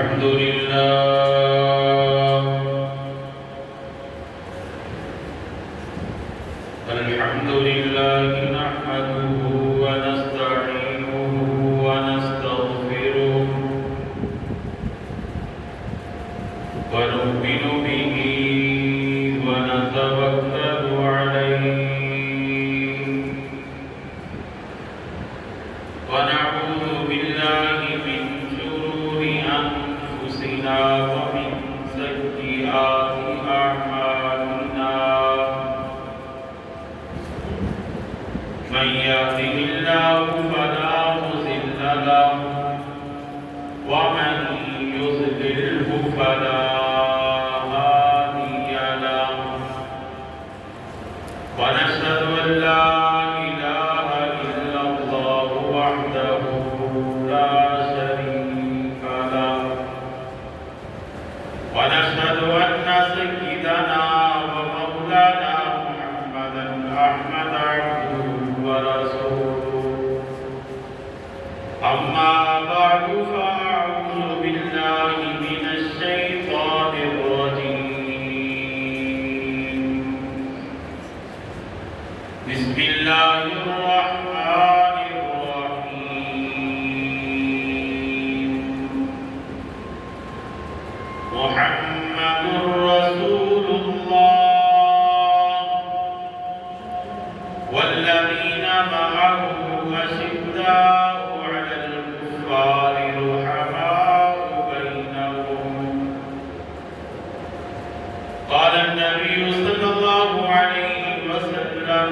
الحمد لله نحمده ونستعينه ونستغفره ونؤمن به ونتوكل عليه ونعوذ بالله من شرور أنفسنا ومن سيئات أعمالنا من يهده الله فلا مضل له ومن يضلله فلا هادي له ونشهد أن لا إله إلا الله وحده لا شريك له ونشهد أن سيدنا ومولانا محمدا أحمد عبده ورسوله أما بعد فأعوذ بالله من الشيطان الرجيم بسم الله الرحمن الرحيم محمد رسول الله والذين معه أشداء على الكفار رحماء بينهم قال النبي صلى الله عليه وسلم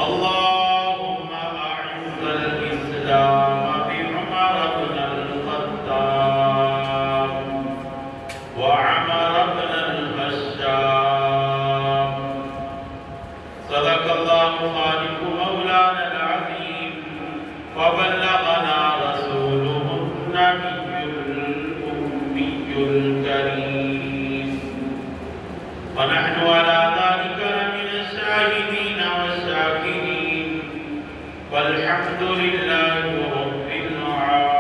اللهم أعز الإسلام بعمر بن الخطاب وعمر بن الخشاب صدق الله خالق مولانا العظيم وبلغنا رسوله النبي الأمي الكريم ونحن على ذلك لمن الشاهدين والشاكرين والحمد لله رب العالمين.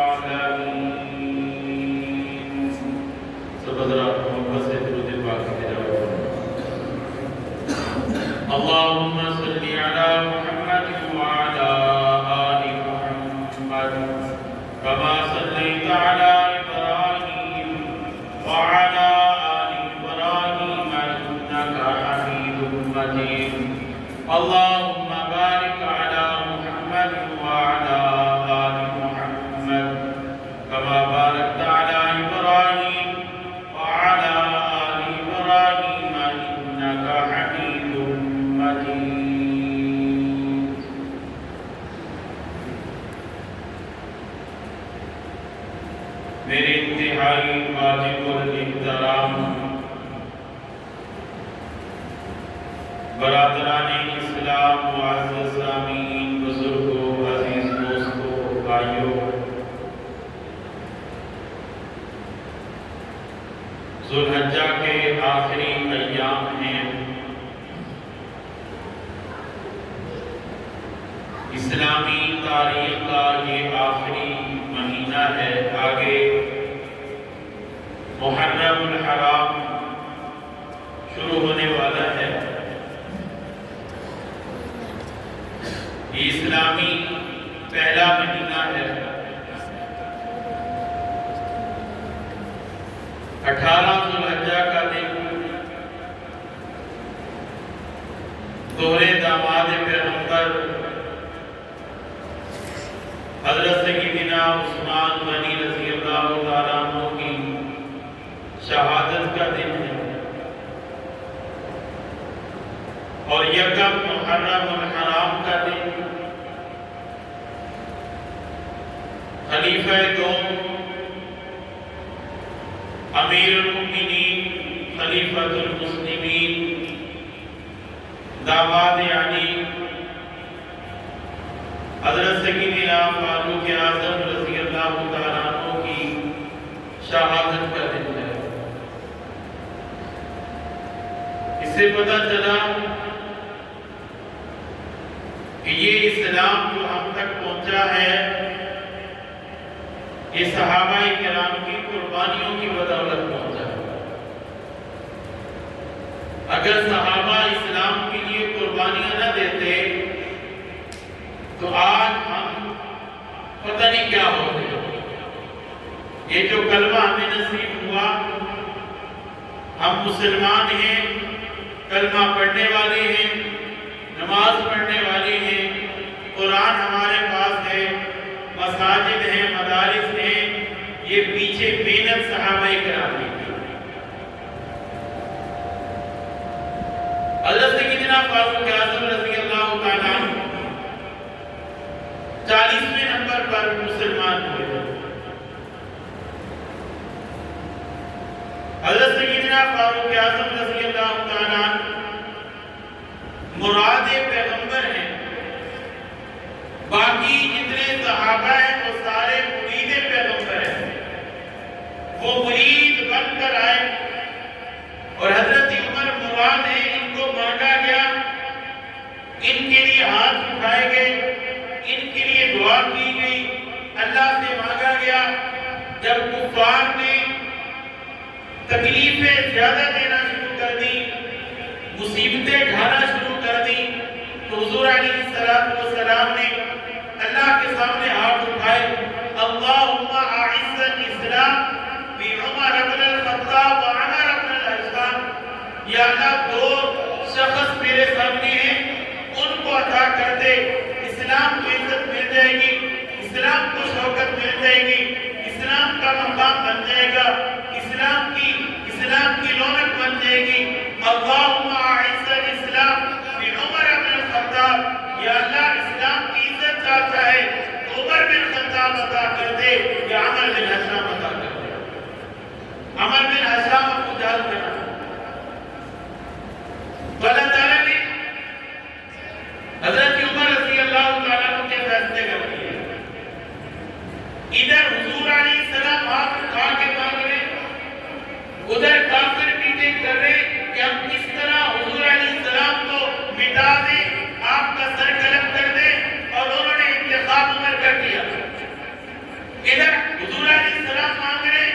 اللهم صل على محمد وعلى آل محمد كما صليت على إبراهيم وعلى آل إبراهيم إنك حميد مجيد. اللهم بارك على محمد وعلى آل محمد كما باركت على إبراهيم وعلى آل إبراهيم إنك حميد مجيد. میرے انتہائی واجب الاحترام برادران اسلام، معزز سامعین، بزرگوں، عزیز دوستوں، بھائیوں، ذو الحجہ کے آخری ایام ہیں. اسلامی تاریخ کا یہ آخری مہینہ ہے. آگے محرم الحرام شروع ہونے والا ہے. یہ اسلامی پہلا مہینہ ہے. 18 ذو الحجہ کا دن دوہرے داماد پیغمبر حضرت سیدنا عثمان غنی رضی اللہ تعالیٰ عنہ کی شہادت کا دن ہے. اور یکم محرم الحرام کا دن خلیفہ دوم امیر المؤمنین خلیفۃ المسلمین داماد علی حضرت سیدنا فاروق اعظم رضی اللہ تعالیٰ عنہ کی شہادت کا دن ہے. اس سے پتہ چلا کہ یہ اسلام جو ہم تک پہنچا ہے یہ صحابہ کرام کی قربانیوں کی بدولت پہنچا ہے۔ اگر صحابہ اسلام کے لیے قربانیاں نہ دیتے تو آج ہم پتہ نہیں کیا ہوتے۔ یہ جو کلمہ ہمیں نصیب ہوا، ہم مسلمان ہیں، کلمہ پڑھنے والے ہیں، نماز پڑھنے والے ہیں، قرآن ہمارے پاس ہے، مساجد ہیں، مدارس ہیں، یہ پیچھے محنت صحابہ کرام کی۔ حضرت سیدنا فاروق اعظم رضی اللہ تعالیٰ عنہ 40ویں نمبر پر مسلمان ہوئے۔ حضرت سیدنا فاروق اعظم رضی اللہ تعالیٰ عنہ مراد پیغمبر ہیں، باقی جتنے صحابہ ہیں وہ سارے مرید پیغمبر ہیں۔ وہ مرید بن کر آئے اور حضرت عمر مراد ہیں، ان کو مانگا گیا، ان کے لیے ہاتھ اٹھائے گئے، ان کے لیے دعا کی گئی، اللہ سے مانگا گیا۔ جب کفار نے تکلیفیں زیادہ دینا شروع کر دی، مصیبتیں ڈھانا شروع کر دی، تو حضور علیہ السلام نے اللہ کے سامنے ہاتھ اٹھائے، اللہم اعز الاسلام بعمر بن الخطاب وعمر بن الخطاب، یا اللہ دو شخص میرے سامنے ہیں، ان کو عطا کر دے، اسلام کو عزت مل جائے گی، اسلام کو شوکت مل جائے گی، اسلام کا مقام بن جائے گا، اسلام کی رونق بن جائے گی۔ اللہم اعز الاسلام بعمر بن الخطاب، یا اللہ اسلام کی عزت چاہتا ہے تو عمر بن خطاب عطا کر دے یا عمر بن حشام عطا کر دے۔ عمر بن حشام ابو جہل کا نام۔ اللہ تعالیٰ نے حضرت عمر رضی اللہ تعالیٰ عنہ کے فیصلے کر دیے۔ ادھر حضور علیہ السلام ہاتھ اٹھا کے مانگ رہے، ادھر کافر میٹنگ کر رہے کہ ہم کس طرح حضور علیہ السلام کو مٹا دیں، آپ کا سر قلم کر دیں، اور انہوں نے انتخاب عمر کا کیا۔ ادھر حضور علیہ السلام مانگ رہے،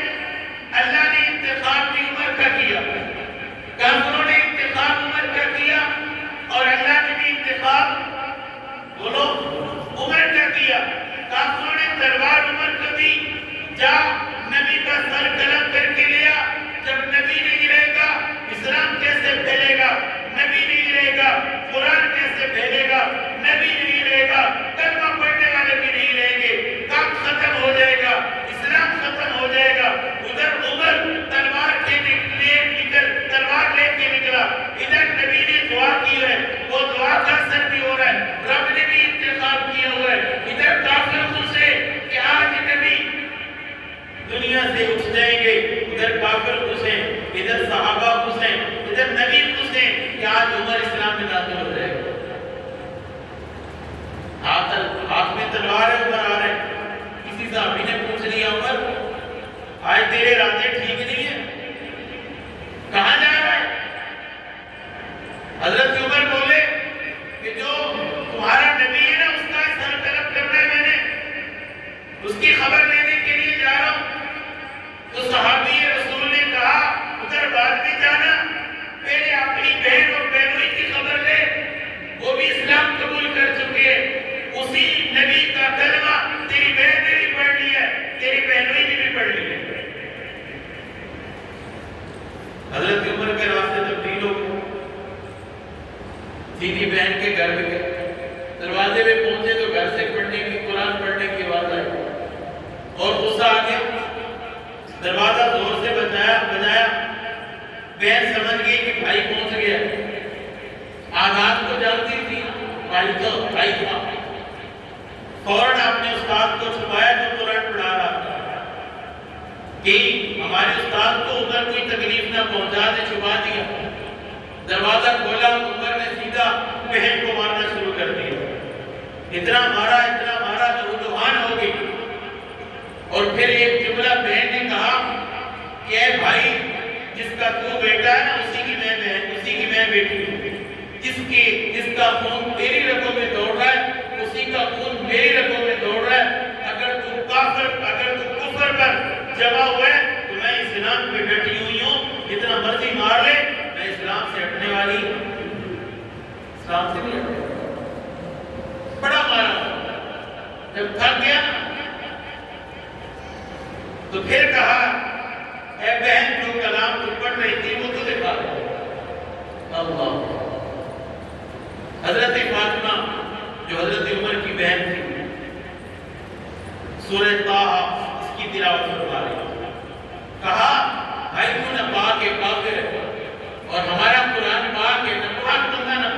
اللہ نے انتخاب بھی عمر کا کیا، کافروں نے انتخاب عمر کا کیا، اور اللہ نے بھی انتخاب بولو عمر کا کیا۔ کافروں نے تلوار عمر کو دی، جا نبی کا سر قلم کر کے لیا، جب نبی نہیں رہے گا اسلام کیسے پھیلے گا، نبی نہیں رہے گا قرآن کیسے پھیلے گا، نبی نہیں رہے گا کلمہ پڑھنے والے بھی نہیں رہیں گے، کام ختم ہو جائے گا، اسلام ختم ہو جائے گا۔ ادھر عمر تلوار لے کے نکلا، ادھر نبی نے دعا کی ہے، وہ دعا کا اثر بھی ہو رہا ہے، رب نے بھی انتخاب کیا ہوا ہے۔ ادھر کافر خوش ہے کہ آج نبی دنیا سے اٹھ جائیں گے، ادھر کافر خوش ہیں، ادھر صحابہ خوش ہیں، ادھر نبی خوش ہیں کہ آج عمر اسلام میں داخل ہو جائے گا۔ ہاتھ میں تلوار ہے، عمر آ رہے ہیں۔ کسی صحابی نے پوچھ لیا، عمر آج تیرے ارادے ٹھیک نہیں ہیں، کہاں جا رہا ہے؟ حضرت عمر بولے کہ جو تمہارا نبی ہے نا، اس کا سر قلم کرنا ہے، میں نے اس کی خبر لینے کے لیے جا رہا ہوں۔ تو صحابی رسول نے کہا ادھر بعد میں جانا، پہلے اپنی بہن اور بہنوئی کی خبر لے، وہ بھی اسلام قبول کر چکے ہیں، اسی نبی کا کلمہ تیری بہن نے بھی پڑھ لیا ہے، تیری بہنوئی نے بھی پڑھ لیا ہے۔ حضرت عمر کے راستے تبدیل ہو گئے، سیدھی بہن کے گھر میں گئے، دروازے میں پہنچے تو گھر سے پڑھنے کی قرآن پڑھنے کی آواز آئی اور غصہ آ گیا، دروازہ زور سے بجایا، بہن سمجھ گئی کہ بھائی پہنچ گیا، آزاد کو جانتی تھی، بھائی تھا، فوراً اپنے استاد کو چھپایا جو قرآن پڑھا رہا تھا کہ ہمارے استاد کو ادھر کوئی تکلیف نہ پہنچا دے، چھپا دیا۔ دروازہ کھولا، عمر نے سیدھا بہن کو مارنا شروع کر دیا، اتنا مارا تو روحان ہو گئی، اور پھر ایک جملہ بہن نے کہا کہ اے بھائی، جس کا تو بیٹا ہے نا، اسی کی میں بہن، اسی کی میں بیٹی ہوں، جس کا خون تیری رگوں میں دوڑ رہا ہے، اسی کا خون میری رگوں میں دوڑ رہا ہے۔ اگر تو کفر پر جمع ہوئے تو میں اسلام پہ ڈٹی ہوئی ہوں، جتنا مرضی مار لے میں اسلام سے ہٹنے والی، اسلام سے نہیں ہٹنے والی۔ بڑا مارا، جب تھک گیا تو پھر کہا اے بہن جو کلام تو پڑھ رہی تھی وہ تو دکھا دے۔ اللہ، حضرت فاطمہ جو حضرت عمر کی بہن تھی، سورہ طٰہٰ اس کی تلاوت فرما رہی، کہا بھائی تو نہ پاک ہے کافر ہے، اور ہمارا قرآن پاک ہے، نہ پاک بندہ نہ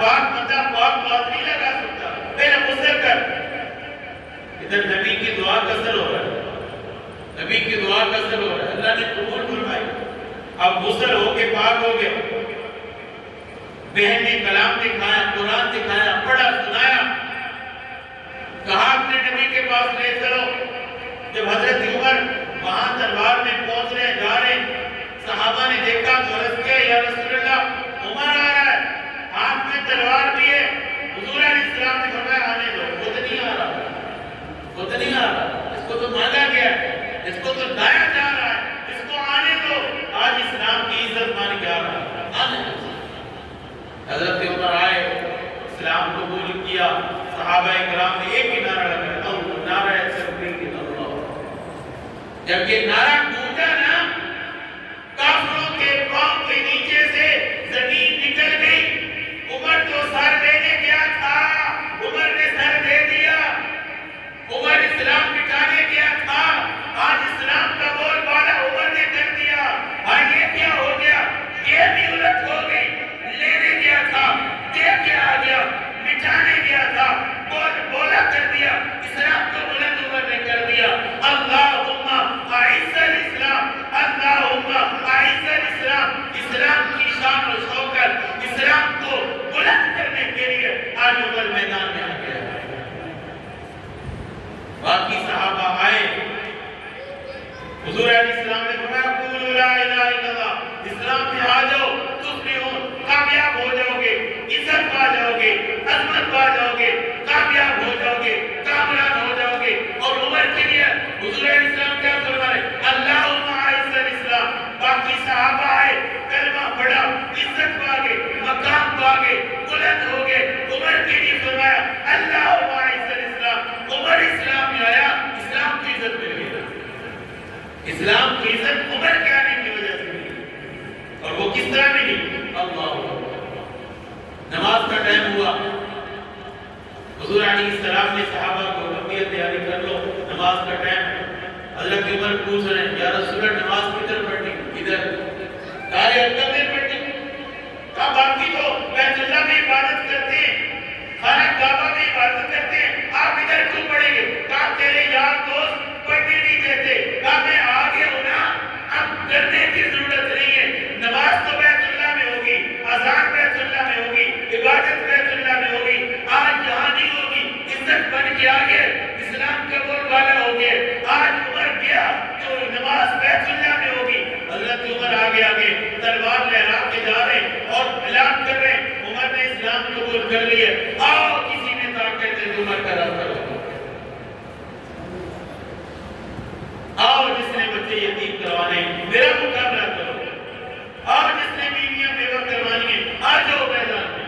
پاک بندہ پاک بات نہیں لگا سکتا، پھر غسل کر۔ ادھر نبی کی دعا کا اثر ہو رہا ہے، نبی کی دعا کا اثر ہو رہا ہے، اللہ نے قبول فرمائی، اب غسل ہو کے پاک ہو گیا۔ بہن نے کلام دکھایا، قرآن دکھایا، پڑھا، سنایا، کہا اپنے نبی کے پاس لے چلو۔ جب حضرت عمر وہاں دربار میں پہنچ رہے جا رہے، صحابہ نے دیکھا تو عرض کیا یا رسول اللہ عمر آ رہا ہے، ہاتھ میں تلوار بھی ہے۔ حضور علیہ السلام نے فرمایا آنے دو، خود نہیں آ رہا، خود نہیں آ رہا، اس کو تو مانگا گیا ہے، اس کو تو لایا جا رہا ہے، اس کو آنے دو، آج اسلام کی عزت مان کے آ رہا ہے، آنے دو۔ حضرت عمر آئے، اسلام قبول کیا، صحابہ کرام نے ایک ہی نعرہ لگایا، اللہ، نعرہ تکبیر اللہ۔ جب یہ نعرہ گونجا نا، کافروں کے پاؤں کے نیچے سے زمین نکل گئی۔ عمر تو سر دینے گیا تھا، عمر نے سر دے دیا، عمر اسلام مٹانے گیا تھا، آج اسلام کا بول بالا عمر نے کر دیا۔ آج یہ کیا ہو گیا؟ یہ بھی الٹ ہو گئی، لینے گیا تھا، دے کے آ گیا، مٹانے گیا تھا، بولا کر دیا، اسلام کو بلند عمر نے کر دیا۔ اللہم اعز الاسلام، اللہم اعز الاسلام، اسلام کی شان و شوکت، اسلام کو بلند کرنے کے لیے آج عمر میدان میں آ گیا۔ باقی صحابہ آئے، حضور علیہ السلام نے فرمایا قولوا لا الہ الا اللہ، اسلام میں آ جاؤ، تفلحون، کامیاب ہو جاؤ گے، عزت پا جاؤ گے، عظمت پا جاؤ گے، کامیاب ہو جاؤ گے، کامیاب ہو جاؤ گے۔ اور عمر کے لیے حضور علیہ السلام کیا فرما رہے؟ اللہم اعز الاسلام۔ باقی صحابہ آئے، کلمہ پڑھا، عزت پا گئے، مقام پا گئے، بلند ہو گئے۔ عمر کے لیے فرمایا اللہم اعز الاسلام۔ عمر اسلام میں آیا، اسلام کی عزت مل گئی، اسلام کی عزت عمر کے آنے کی وجہ سے ملی۔ اور وہ کس طرح ملی؟ اللہ، نماز کا ٹائم ہوا، حضور علیہ السلام نے صحابہ کو کبھی تیاری کر لو، نماز کا ٹائم ہے۔ حضرت عمر پوچھ رہے ہیں یا رسول اللہ نماز کدھر پڑھنی؟ ادھر، دار ارقم میں پڑھنی؟ کہا باقی تو بیت اللہ میں عبادت کرتے ہیں، خانہ کعبہ میں عبادت کرتے ہیں، آپ ادھر کیوں پڑھیں گے؟ کہا تیرے یار دوست پڑھنے نہیں دیتے۔ کہا میں آگے ہوں نا، اب کرنے کی ضرورت نہیں ہے، نماز تو بیت اللہ میں ہوگی، اذان بیت اللہ میں ہوگی، عبادت بیت اللہ میں ہوگی، آج یہاں نہیں ہوگی، عزت بن کے آگے اسلام کا بول والا ہو گئے۔ آج عمر گیا تو نماز بیت اللہ میں ہوگی۔ حضرت عمر آگے آگے تلوار لہرا کے جا رہے اور اعلان کر رہے، عمر نے اسلام قبول کر لیے، آؤ کسی نے طاقت ہے عمر کا راستہ کرو، آؤ جس نے بچے یتیم کروانے میرا مقابلہ کرو، آؤ جس نے بیویاں بیوہ کروانی ہے آ جاؤ میدان میں۔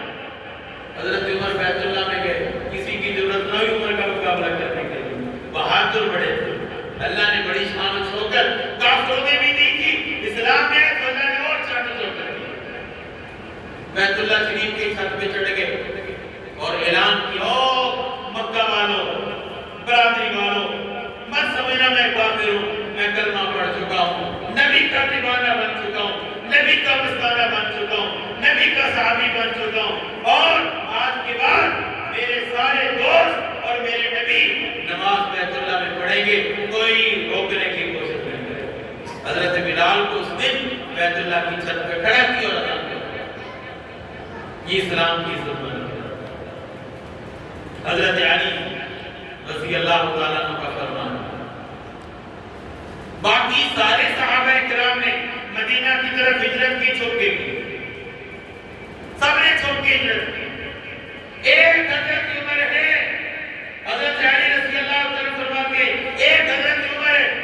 حضرت عمر بیت اللہ میں گئے، کسی کی ضرورت نہ ہوئی عمر کا مقابلہ کرنے کے لیے، بہادر بڑے تھے، اللہ نے بڑی شان و شوکت کافروں نے بھی دی تھی، اسلام میں تو اللہ نے اور شان و شوکت دی۔ بیت اللہ شریف کی چھت پہ چڑھ گئے اور اعلان کیا، او مکہ والوں، برادری والوں، مت سمجھنا میں کافر ہوں، میں کلمہ پڑھ چکا ہوں، نبی کا دیوانہ بن چکا ہوں، نبی کا مستانہ بن چکا ہوں، نبی کا صحابی بن چکا ہوں، اور آج کے بعد میرے سارے دوست اور میرے نبی نماز بیت اللہ میں پڑھیں گے، کوئی روکنے کی کوشش نہیں کرے۔ حضرت بلال کو اس دن بیت اللہ کی چھت پہ کھڑا کیا اور اذان کیا۔ یہ اسلام کی عزت بن گئی۔ حضرت علی رضی اللہ تعالیٰ عنہ کا فرمان، باقی سارے صحابہ کرام نے مدینہ کی طرف ہجرت کی، چھپ کے کی، سب نے چھپ کے ہجرت کی۔ ایک حضرت عمر ہے، حضرت علی رضی اللہ تعالیٰ فرماتے ایک حضرت عمر ہے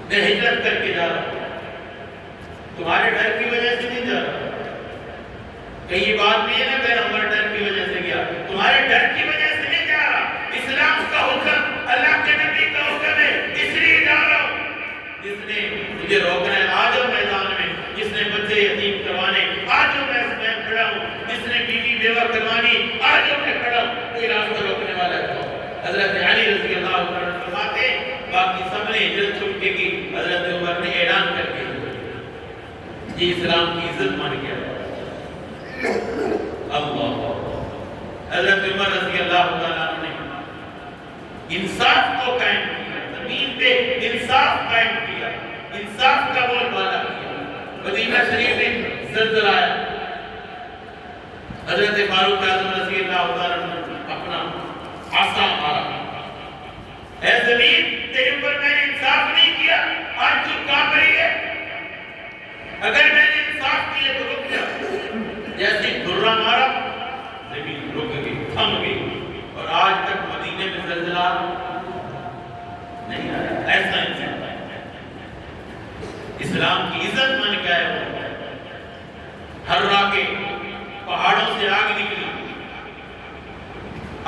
میں ہجرت کر کے جا رہا ہوں، تمہارے ڈر کی وجہ سے نہیں جا رہا۔ کہیں یہ بات نہیں ہے نا کہ ہمارے ڈر کی وجہ سے گیا، تمہارے ڈر کی وجہ سے نہیں جا رہا، اسلام کا حکم، اللہ کے نبی کا حکم ہے، اس لیے جا رہا ہوں۔ جس نے مجھے روکنا ہے آ جاؤ میدان میں، جس نے بچے یتیم کروانے آ جاؤ میں کھڑا ہوں، جس نے بیوی بیوہ کروانی آ جاؤ میں کھڑا ہوں، کوئی راستہ روکنے والا ہے؟ حضرت علی رضی اللہ عنہ فرماتے باقی سب نے ہجرت چھوڑ کے کی، حضرت عمر نے اعلان کر کے یہ اسلام کی عزت مان گیا۔ اللہ حضرت عمر رضی اللہ تعالیٰ نے انصاف کو قائم کیا، زمین پہ انصاف قائم کیا، انصاف کا بول بالا کیا۔ مدینہ شریف میں زلزلہ آیا، حضرت فاروق اعظم رضی اللہ تعالیٰ نے اپنا عصا مارا، اے زمین تیرے اوپر میں نے انصاف نہیں کیا، آج تو کانپ رہی ہے، اگر میں نے انصاف کیا تو رک جا۔ جیسے دھرا مارا زمین رک گئی، تھم گئی، اور آج تک مدینے میں زلزلہ نہیں آیا۔ ایسا انسان اسلام کی عزت مان کے آیا ہوا، ہررا کے پہاڑوں سے آگ نکلی،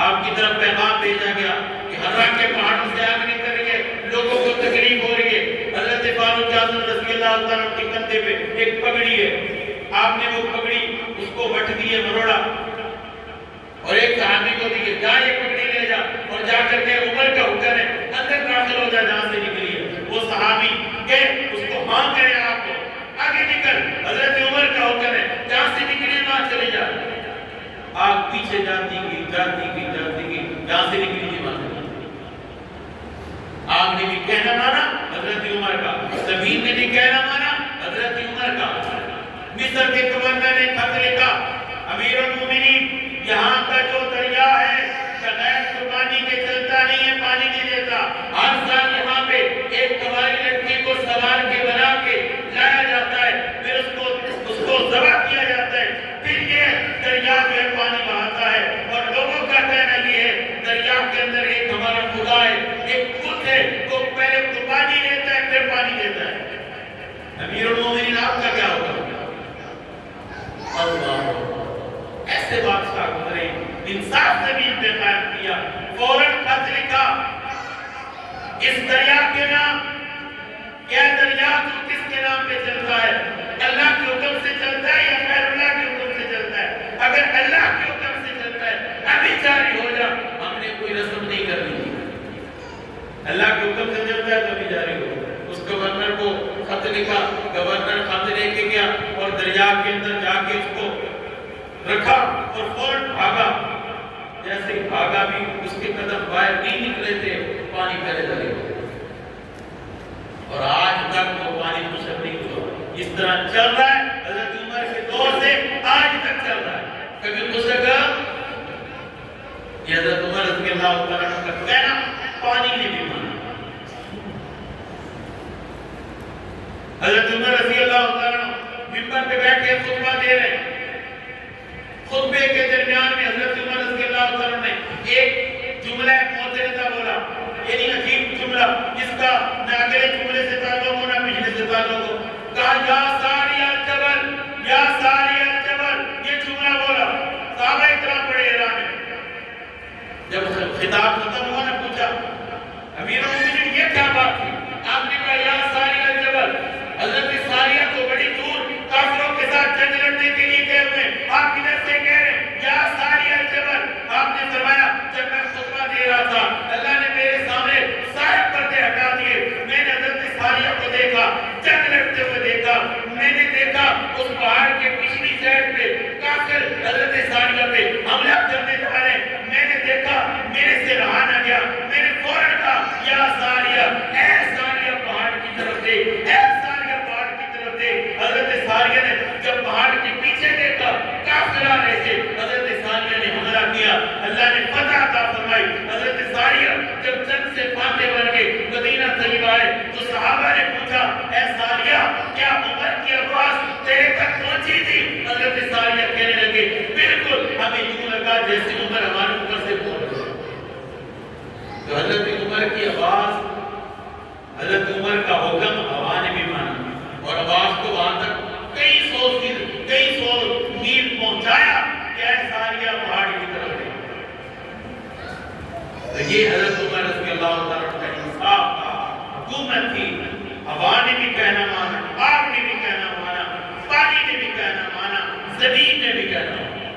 آپ کی طرف پیغام بھیجا گیا کہ ہررا کے پہاڑوں سے آگ نکل رہی ہے، لوگوں کو تکلیف ہو رہی ہے۔ حضرت فاروق اعظم رضی اللہ تعالیٰ کے کندھے پہ ایک پگڑی ہے، آپ نے وہ پگڑی اس کو وٹ دی ہے، مروڑا، اور ایک صحابی کو دی ہے، جا یہ پگڑی لے جا اور جا کر کے عمر کا حکم ہے اندر داخل ہو جا جہاں سے نکلی ہے۔ وہ صحابی کہ اس کو ہاں کرے، آپ کو آگے نکل، حضرت عمر کا حکم ہے جہاں سے نکلی وہاں چلے جا۔ آگ پیچھے جاتی گئی جاتی گئی جاتی گئی، جہاں سے نکلی تھی وہاں سے آگ نے بھی کہنا مانا حضرت عمر کا، زمین نے بھی کہنا مانا حضرت عمر کا۔ مصر کے گورنر نے خط لکھا، امیر المومنین یہاں کا جو دریا ہے بغیر قربانی کے چلتا نہیں ہے، پانی نہیں دیتا، ہر سال یہاں پہ ایک کماری لڑکی کو سوار کے بنا کے لایا جاتا ہے، پھر اس کو ذبح کیا جاتا ہے، پھر یہ دریا جو ہے پانی بہاتا ہے، اور لوگوں کا کہنا یہ ہے دریا کے اندر ایک ہمارا خدا ہے، ایک خود ہے، وہ پہلے قربانی دیتا ہے پھر پانی دیتا ہے۔ امیر المومنین آپ کا کیا ہوگا؟ اللہ ایسے بادشاہ گزرے، انصاف زمین پہ قائم کیا، فوراً خط لکھا اس دریا کے نام، کیا دریا تو کس کے نام پہ چلتا ہے؟ اللہ کے حکم سے چلتا ہے یا غیر اللہ کے حکم سے چلتا ہے؟ اگر اللہ کے حکم سے چلتا ہے ابھی جاری ہو جا، ہم نے کوئی رسم نہیں کرنی، اللہ کے حکم سے چلتا ہے تو ابھی جاری ہو۔ اس گورنر کو خط لکھا، گورنر خط لے کے گیا اور دریا کے اندر جا کے اس کو رکھا اور فوراً بھاگا، جیسے بھاگا بھی اس کے قدم باہر نہیں نکلے تھے، پانی پہلے ڈالے گئے، اور آج تک وہ پانی مشرب نہیں ہوا۔ اس طرح چل رہا ہے حضرت عمر کے دور سے آج تک چل رہا ہے، کبھی مشرب یہ حضرت عمر رضی اللہ تعالیٰ کا کہنا پانی نے بھی مانا۔ حضرت عمر رضی اللہ تعالیٰ ممبر پہ بیٹھ کے خطبہ دے رہے ہیں، خطبے کے درمیان میں حضرت عمر رضی اللہ تعالیٰ نے ایک جملہ معترضہ بولا، یعنی عجیب جملہ جس کا نہ اگلے جملے سے تعلق ہو نہ پچھلے سے تعلق ہو، کہا یا ساری الجبل یا ساری الجبل، یہ جملہ بولا، صحابہ اکرام بڑے حیران ہیں۔ جب خطاب ختم ہوا نے پوچھا امیر المومنین یہ کیا بات تھی؟ آپ نے کہا یا ساری الجبل، حضرت ساریہ تو بڑی دور کافروں کے ساتھ جنگ لڑنے کے لیے گئے ہوئے، آپ ادھر سے کہہ رہے ہیں یا ساری الجبل۔ آپ نے فرمایا جب میں خطبہ دے رہا تھا اللہ نے میرے سامنے سارے پردے ہٹا دیے، میں نے حضرت ساریہ کو دیکھا، جنگ لڑتے ہوئے دیکھا، میں نے دیکھا اس پہاڑ کے پچھلی سائڈ پہ کافر حضرت ساریہ پہ حملہ کرنے جا رہے ہیں، میں نے دیکھا، میرے سے رہا نہ گیا، میں نے فوراً کہا یا ساریہ، اے ساریہ پہاڑ کی طرف دے، اے ساریہ پہاڑ کی طرف دے۔ حضرت ساریہ نے جب پہاڑ کے پیچھے دیکھا کافر آ رہے تھے، حضرت ساریہ نے حملہ کیا، اللہ نے فتح عطا فرمائی۔ حضرت ساریہ جب جنگ سے فاتح بن کے مدینہ طیبہ آئے تو صحابہ نے پوچھا اے ساریہ کیا عمر کی آواز تیرے تک پہنچی تھی؟ حضرت ساریہ کہنے لگے بالکل، ہمیں یوں لگا جیسے عمر ہمارے اوپر سے بول رہے۔ تو حضرت عمر کی آواز، حضرت عمر کا حکم زمین میں بھی کہنا ہوگا۔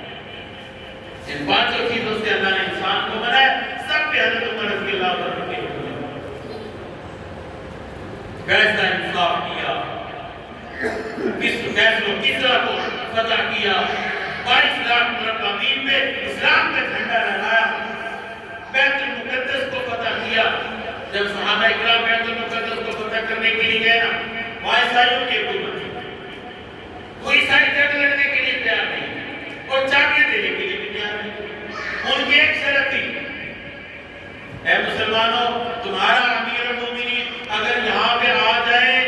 ان پانچوں چیزوں سے اللہ نے انسان کو منع ہے، سب پہ حضرت عمر رضی اللہ عنہ کے کیسا انصاف کیا، کسرا کو فتح کیا، 22 لاکھ مربع میل میں اسلام کا جھنڈا لہرایا، بیت المقدس کو فتح کیا۔ جب صحابہ اکرام بیت المقدس کو فتح کرنے کے لیے گئے نا، وہاں عیسائیوں کی حکومت تھی، وہ عیسائی جنگ لڑنے کے لیے تیار نہیں اور چابیاں دینے کے لیے بھی تیار نہیں۔ ان کی ایک شرط تھی، اے مسلمانوں، تمہارا امیر المومنین اگر یہاں پہ آ جائے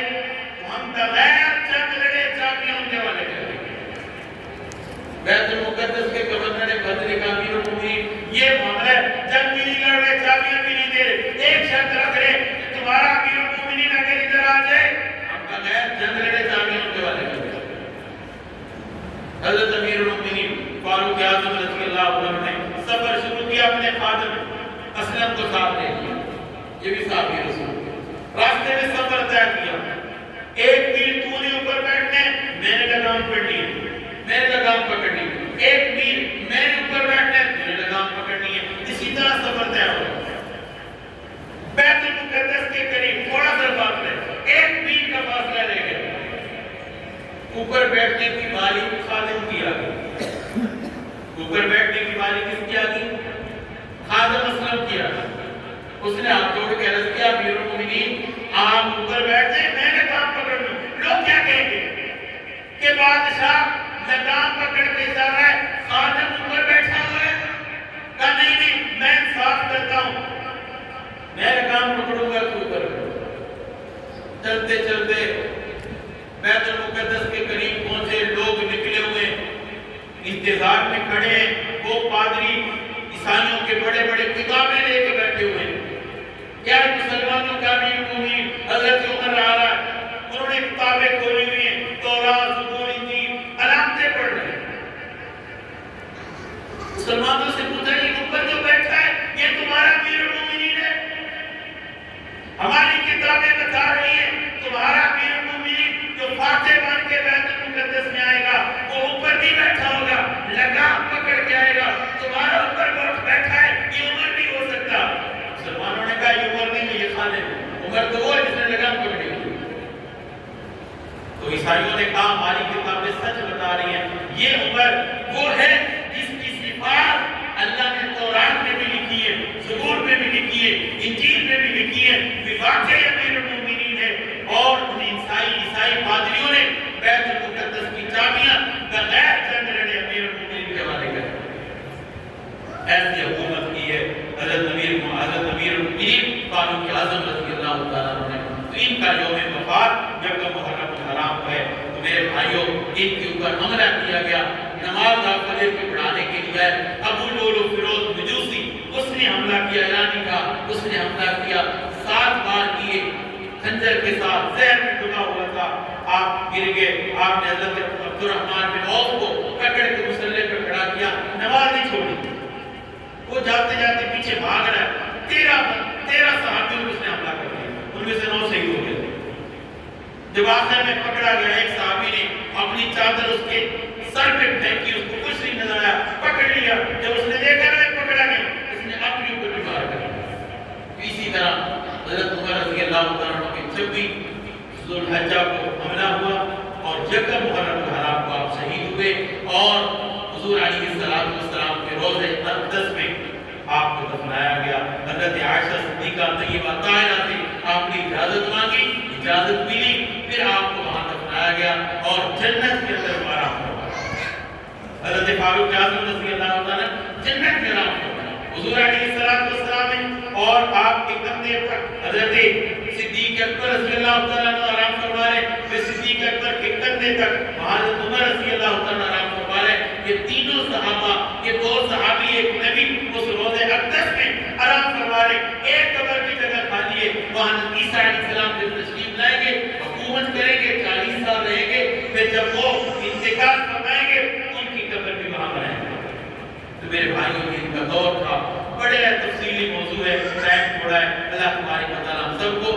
تو ہم بغیر جنگ لڑے چابیاں ان کے والے کر دیں گے۔ بیت المقدس کے گورنر بدر کا امیر المومنین یہ معاملہ ہے، جنگ بھی نہیں لڑ رہے، چابیاں بھی نہیں دے رہے، ایک شرط رکھ رہے کہ تمہارا امیر المومنین اگر ادھر آ جائے ہم بغیر جنگ لڑے چابیاں ان کے والے کر دیں گے۔ حضرت امیر المومنین فاروق اعظم رضی اللہ عنہ نے سفر شروع کیا، اپنے خادم اسلم کو ساتھ لے لیا، یہ بھی صحابی رسول، راستے میں سفر طے کیا، 1 میل تو نے اوپر بیٹھنے، میں نے لگام پکڑنی ہے، میں نے لگام پکڑنی ہے، 1 میل میں نے اوپر بیٹھنے، میں نے لگام پکڑنی ہے، اسی طرح سفر طے ہوا۔ بیت المقدس کے قریب تھوڑا سا فاصلہ ہے، 1 میل کا فاصلہ رہ گیا، اوپر بیٹھنے کی باری خادم کی آ گئی، اوپر بیٹھنے کی باری کس کی آ گئی؟ خادم اسلم کی آ گئی۔ اس نے ہاتھ جوڑ کے عرض کیا، امیر المومنین آپ اوپر بیٹھتے ہیں، میں لگام پکڑ لوں، لوگ کیا کہیں گے کہ بادشاہ لگام پکڑ کے جا رہا ہے، خادم اوپر بیٹھا ہوا ہے؟ کہا نہیں نہیں، میں انصاف کرتا ہوں، میں لگام پکڑوں گا تو اوپر بیٹھو۔ چلتے چلتے بیت المقدس کے قریب پہنچے، لوگ نکلے ہوئے انتظار میں کھڑے ہیں، وہ پادری عیسائیوں کے بڑے بڑے کتابیں لے کے بیٹھے ہوئے ہیں، کیا مسلمانوں کا امیر المومنین حضرت عمر آ رہا ہے، انہوں نے کتابیں کھولی ہوئی ہیں، تورات، زبور، انجیل، علامتیں پڑھ رہے ہیں۔ مسلمانوں سے پوچھا یہ اوپر جو بیٹھا ہے یہ تمہارا امیر المومنین ہے؟ ہماری کتابیں بتا رہی ہیں تمہارا امیر المومنین جو فاتح بن کے بیت المقدس میں آئے گا وہ اوپر بھی بیٹھا ہوگا، لگام پکڑ کے آئے گا، تمہارا اوپر بیٹھا ہے، یہ عمر نہیں ہو سکتا۔ مسلمانوں نے کہا یہ عمر نہیں ہے، یہ خالد ہے، عمر تو وہ ہے جس نے لگام پکڑی ہوئی۔ تو عیسائیوں نے کہا ہماری کتابیں سچ بتا رہی ہیں، یہ عمر وہ ہے جس کی صفات اللہ نے تورات میں بھی لکھی ہے، زبور میں بھی لکھی ہے، انجیل میں بھی لکھی ہے، واقعی امیر المومنین ہے۔ اور ان عیسائی پادریوں نے بیت المقدس کی چابیاں بغیر جنگ لڑے امیر المومنین کے حوالے کر دی۔ ایسی حکومت کی ہے حضرت امیر المومنین فاروق اعظم رضی اللہ تعالیٰ عنہ نے۔ تو ان کا یوم وفات جب محرم الحرام ہے تو میرے بھائیوں ان کے اوپر حملہ کیا گیا، نماز آپ فجر کی پڑھانے کے لیے ابو لولو فیروز مجوسی اس نے حملہ کیا، ایرانی کا اس نے حملہ کیا، 7 بار کیے، خنجر کے ساتھ زہر میں ڈبا ہوا تھا، آپ گر گئے، آپ نے حضرت عبد الرحمن بن عوف کو پکڑ کے مسلح پہ کھڑا کیا، نماز نہیں چھوڑی، وہ جاتے جاتے پیچھے بھاگ رہا ہے، 13 صحابیوں کو اس نے حملہ کر دیا، ان میں سے 9 شہید ہو گئے۔ جب آخر میں پکڑا گیا ایک صحابی نے اپنی چادر اس کے سر پہ پھینکی، اس کو کچھ نہیں نظر آیا، پکڑ لیا، جب اس نے دیکھا نا پکڑا گیا اس نے اپنے اوپر بھی وار کر دیا۔ اسی طرح حضرت عمر رضی اللہ عنہ کے 26 ذو الحجہ کو حملہ ہوا اور یکم محرم الحرام کو آپ شہید ہوئے اور حضور علیہ السلام کے روضہ اقدس میں آپ کو دفنایا گیا۔ حضرت عائشہ صدیقہ طیبہ طاہرہ سے آپ نے اجازت مانگی، اجازت ملی، پھر آپ کو وہاں دفنایا گیا اور جنت کے اندر آرام فرمایا۔ حضرت فاروق اعظم رضی اللہ عنہ جنت میں آرام فرمایا حضور علیہ السلام نے، اور آپ کے کندھے پر حضرت صدیق اکبر رضی اللہ تعالیٰ عنہ آرام فرما رہے، پھر صدیق اکبر کے کندھے تک حضرت عمر رضی اللہ تعالیٰ عنہ آرام فرما رہے۔ یہ تینوں صحابہ، یہ 2 صحابی ایک نبی اس روضہ اقدس میں آرام فرما رہے، ایک قبر کی جگہ خالی ہے، وہاں عیسیٰ علیہ السلام جب تشریف لائیں گے، حکومت کریں گے، 40 سال رہیں گے، پھر جب وہ انتقال فرمائیں گے ان کی قبر بھی وہاں بنائیں گے۔ تو میرے بھائیوں کی ان کا دور تھا، بڑے تفصیلی موضوع ہے، ٹائم تھوڑا ہے، اللہ تبارک و تعالیٰ ہم سب کو